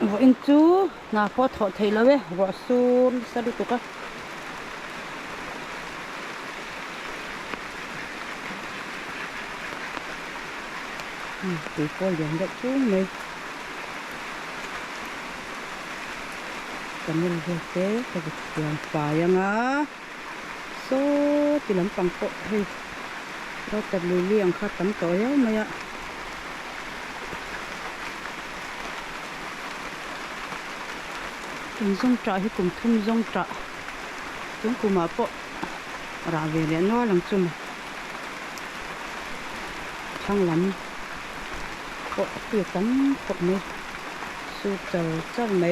vợ in chú na có thọ thầy là bé vợ xuân sao đi tụi con tụi con liền được chú mày cái này là thế cái tiền phải à số thì làm bằng cọ hayเราจะเลี้ยงข้าตั้งต่อยไหมอะทุ่งซงจ่าให้กลุ่มทุ่งซงจ่าทุ่งกุมาปะราเวเรียนว่าหลังจุ่มช่างลำปะเกี่ยวกันปะไหมสู้เจอเจ้าไหม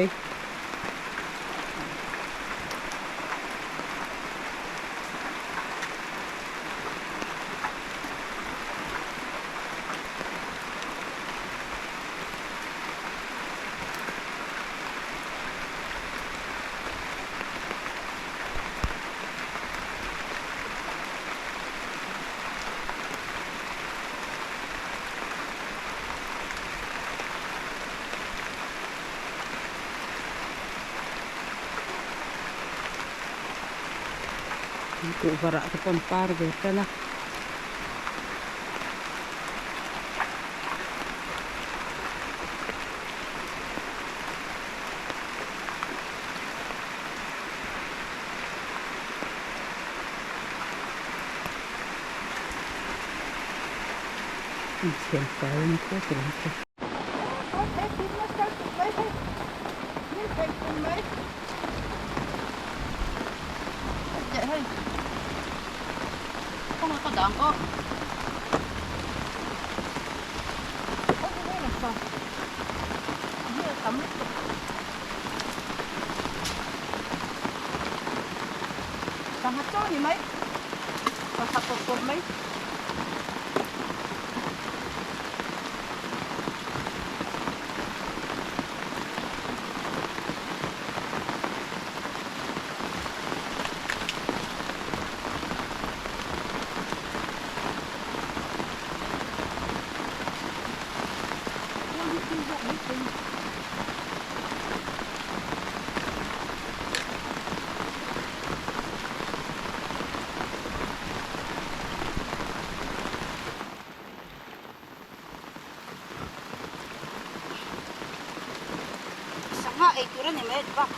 กูวาระที่ปนปาร์เวกันนะเสียงไฟมันโคตรดังเลยkhông có đạn có đây là sao here tắm tắm hạt cho gì mấy và hạt cột mấy ituran ya med bak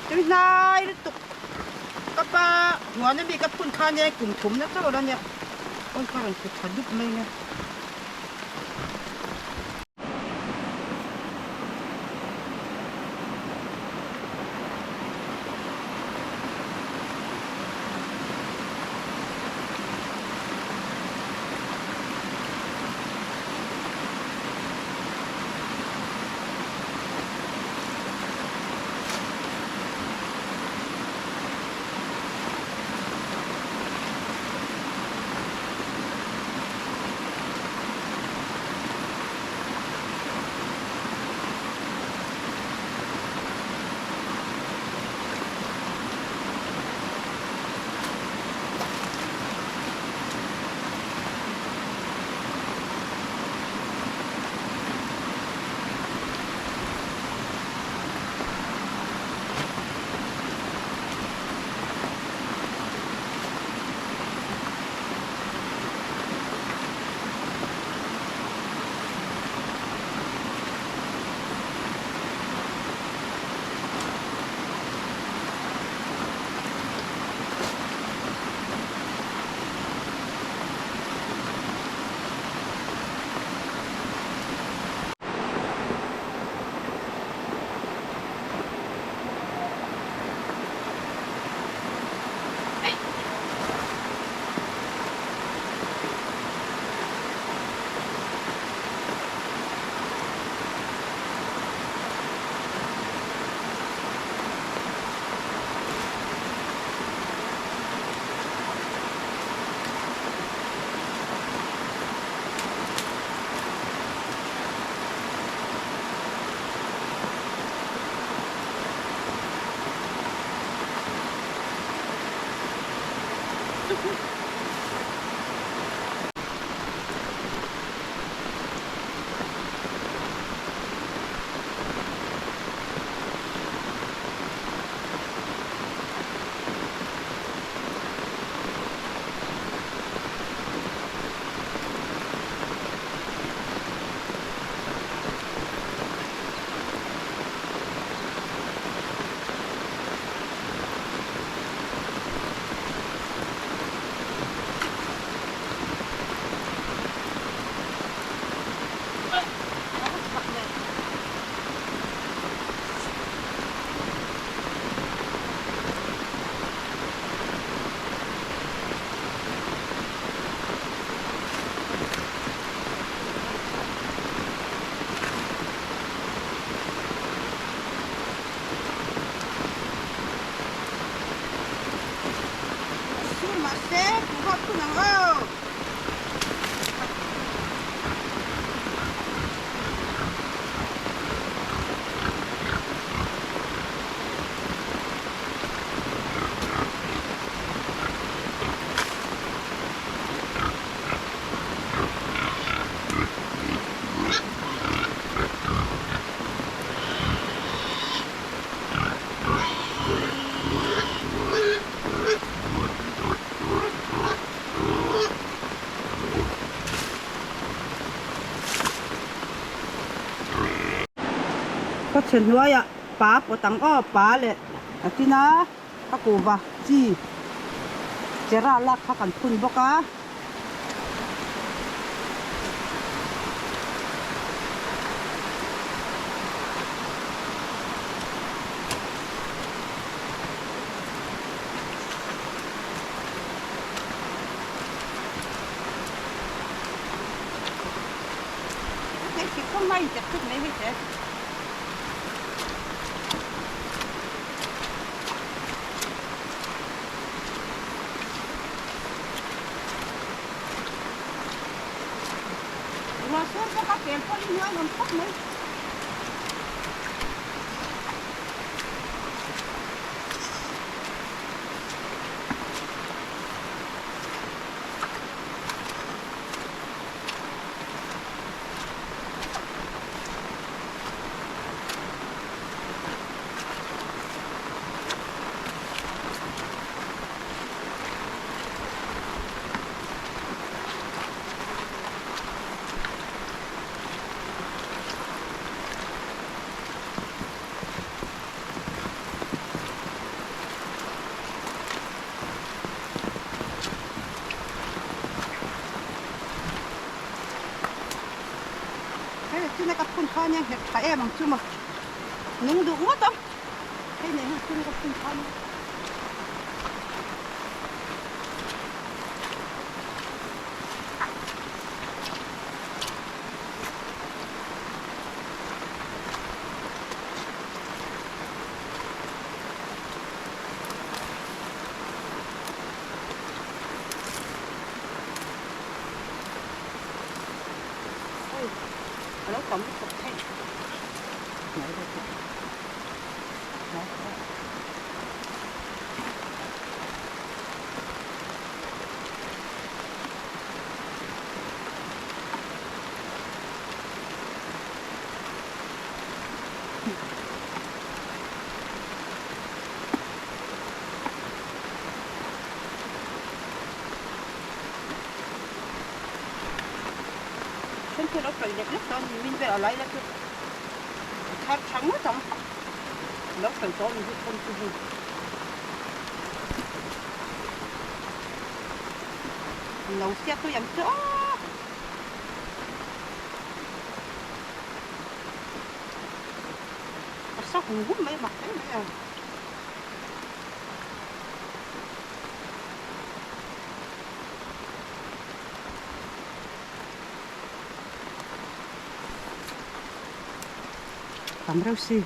terus nai itu kapa ngone bi kapun khane kum thum na to ran ya on kharan ku thaduk mai na คุณนังเออก็เช่นว่าอะป้าปวดตังอ้อป้าเลยอาทินะก็กูบ่าจีเจราลักเขากันคุณบอกะไอ้ที่ข้างในจะขึ้นไม่ใช่ว่าส่วนพวกเขาเปลี่ยนพวกนี้มันพวกนี้ที่นั่นกับคุณพ่อเนี่ยเห็ดไข่บางชั่วโมงนุ่งดูว่าต้องให้เนี่ยที่นั่นกับคุณพ่อเนี่ยแล้วก็ไม่ตกให้ไหนได้ไหนฉันเคยรับไปเด็กเล็กตอนมินไปอะไรแล้วคือทั้งหมดจังแล้วไปตอนนี้คนคือเราเสียตัวอย่างเจ้าสักหุ่นไม่หมักได้ไหมอ่ะทำเราสิ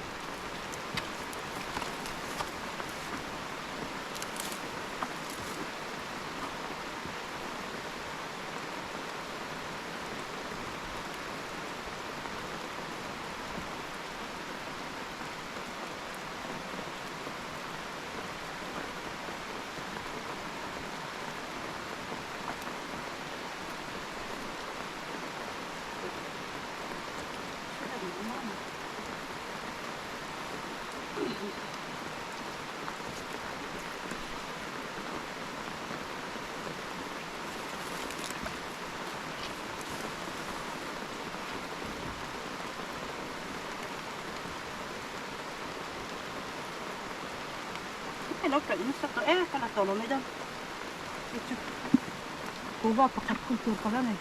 เราไปนี่สักเอ๊ะขนาดตัวเราไม่ได้กูว่าประคับคุณตัวเขาแล้วไง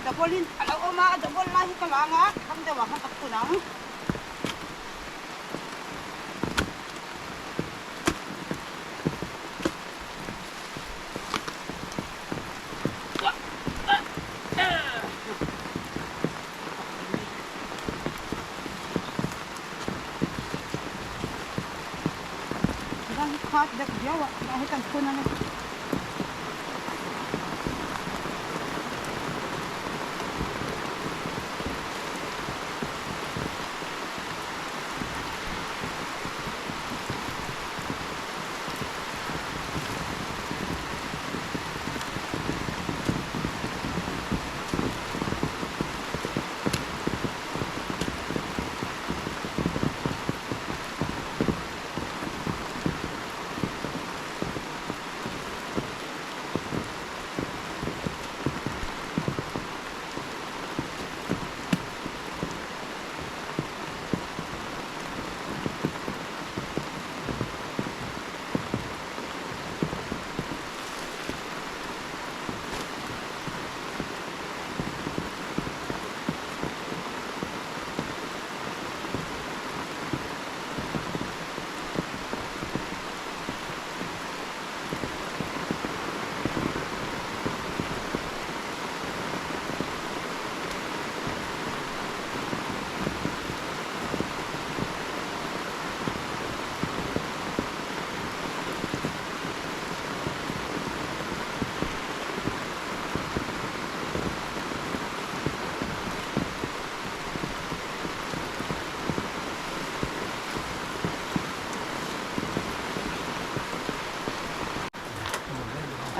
จะบลินเราเอามาจะบลลาฮิกลางอ่ะทำเดี๋ยวว่าเขาตะกุนังร่างขาดเด็กเดียวอ่ะเราให้กันคนนั้น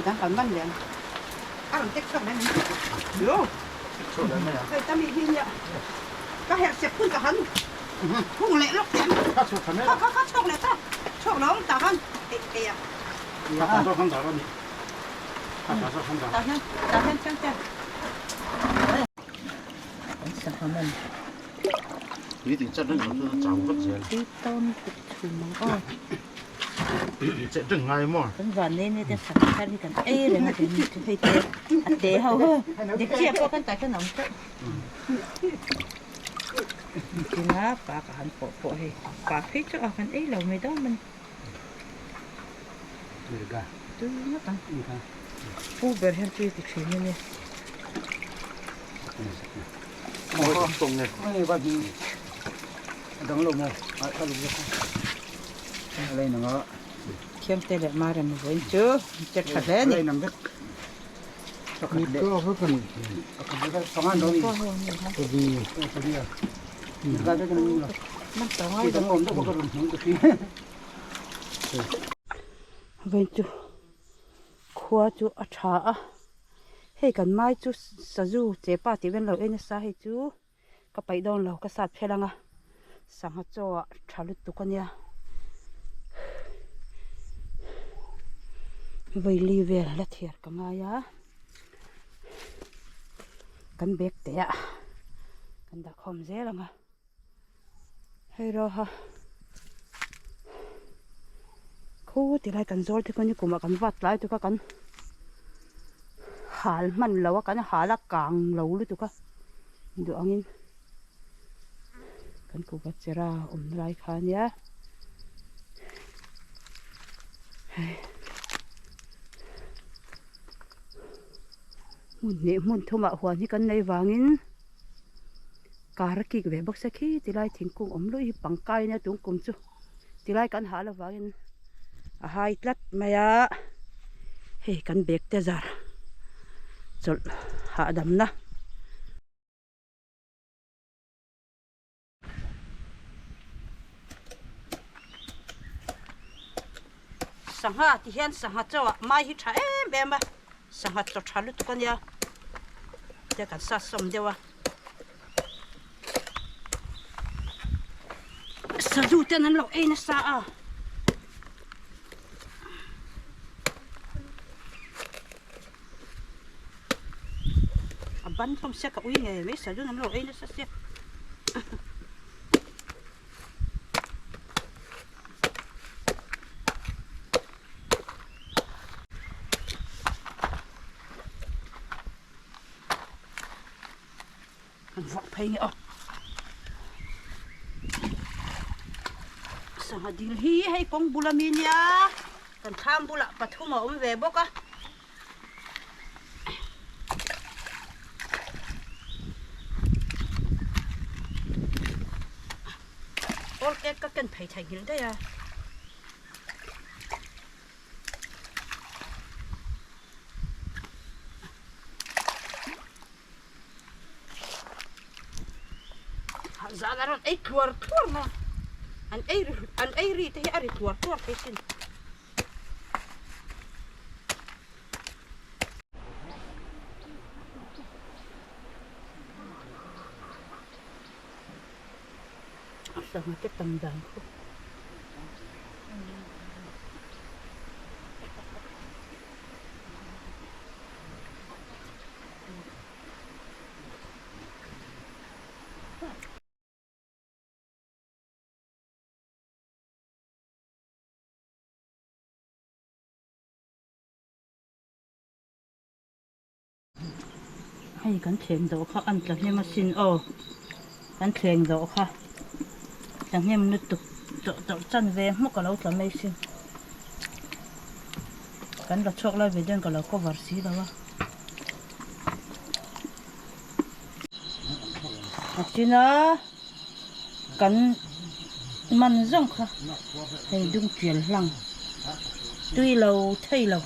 đang còn bắn liền, làm tích xong đấy, được, đây ta bị pin vậy, các hạt xếp phun cả hắn, phun lẹ lắm, các chọc lẹ ta, chọc nó ta hắn, à, ta cho hắn ta rồi, ta hắn chăng chăng, sản phẩm mình,你得这人就是掌握些，这ต้นถุงมังกร这正挨嘛。เป็นวันนี้เนี่ยจะสั่งกันกันเลยนะถึงให้เตะเตะเขาเด็กเจี๊ยบก็กันแต่ขนมเจ้าจริงนะปากหันโปะให้ปากพิจารณากันเราไม่ต้องมันดูนะตังผู้บริหารที่ติดชื้นเนี่ยโอ้ตรงเนี่ยไม่ว่าดีดังลงเลยถ้าลงจะอะไรหนังอ่ะเข้มเตะมาเรื่องนี้เจ้าจะขัดแล้วนี่มีก็เพื่อกันก็สองอันเราดีพอดีอ่ะได้ด้วยกันนี่หรอมันสองอันที่ต้องลงต้องก็ลงหัวตัวที่เว้นจูขวาจูอัฐาให้กันไม้จูสะจูเจ็บป้าที่เป็นเราเองสาให้จูก็ไปโดนเราก็สับเพลังอ่ะสังหารจ้าชาลุตุกันเนี่ยไว้ลีเวลและเทียร์กันไงอ่ะกันเบกเตะกันดักคอมเซลังอ่ะให้รอฮะคู่ที่ไรกันโจทย์ที่คนนี้กูมากันวัดไรตัวกันหามันเราว่ากันหาละกลางเราหรือตัวกันดูอันนี้กันกูวัดเจราไรขาเนี่ยมุนเนี่ยมุนทุ่มหัวนี่กันในวางินการกิกเวบักสักทีที่ไรทิ้งกุ้งลุยปังไก่เนี่ยตุ้งกุ้งจูที่ไรกันหาละวางินหายลัดมายาเฮ้กันเบกเตจาร์จุดหาดำนะสังหาที่เห็นสังหาเจ้าไม่หิชาเบ็มบ้าสังหาจดชาลุตุกันยาเดี๋ยวกันสะสมเดี๋ยวสะดุดนั้นเรานะสะบันทอมเสกอุ้ยไงไม่สะดุดนั้นเรานะสะเสีย vọt phải nghe sang hà đi hi hay con bula mi nha cần tham bula bắt thu mà về bốc á ôi cái cần phải thành như thế à giá là nó ấy tuột mà anh ấy ri thì anh tuột cái xin sao mà cái tầm đàn không hayกันเถียงโดเขาอันจากนี้มาสินกันเถียงโดค่ะจากนี้มันตุกจะจันเวมกเราจะไม่สิกันเราชกแล้วไปเดินกับเราก็วาร์ซีแล้ววะจีน่ากันมันจังค่ะให้ดุงเกลียนหลังด้วยเราเท่เรา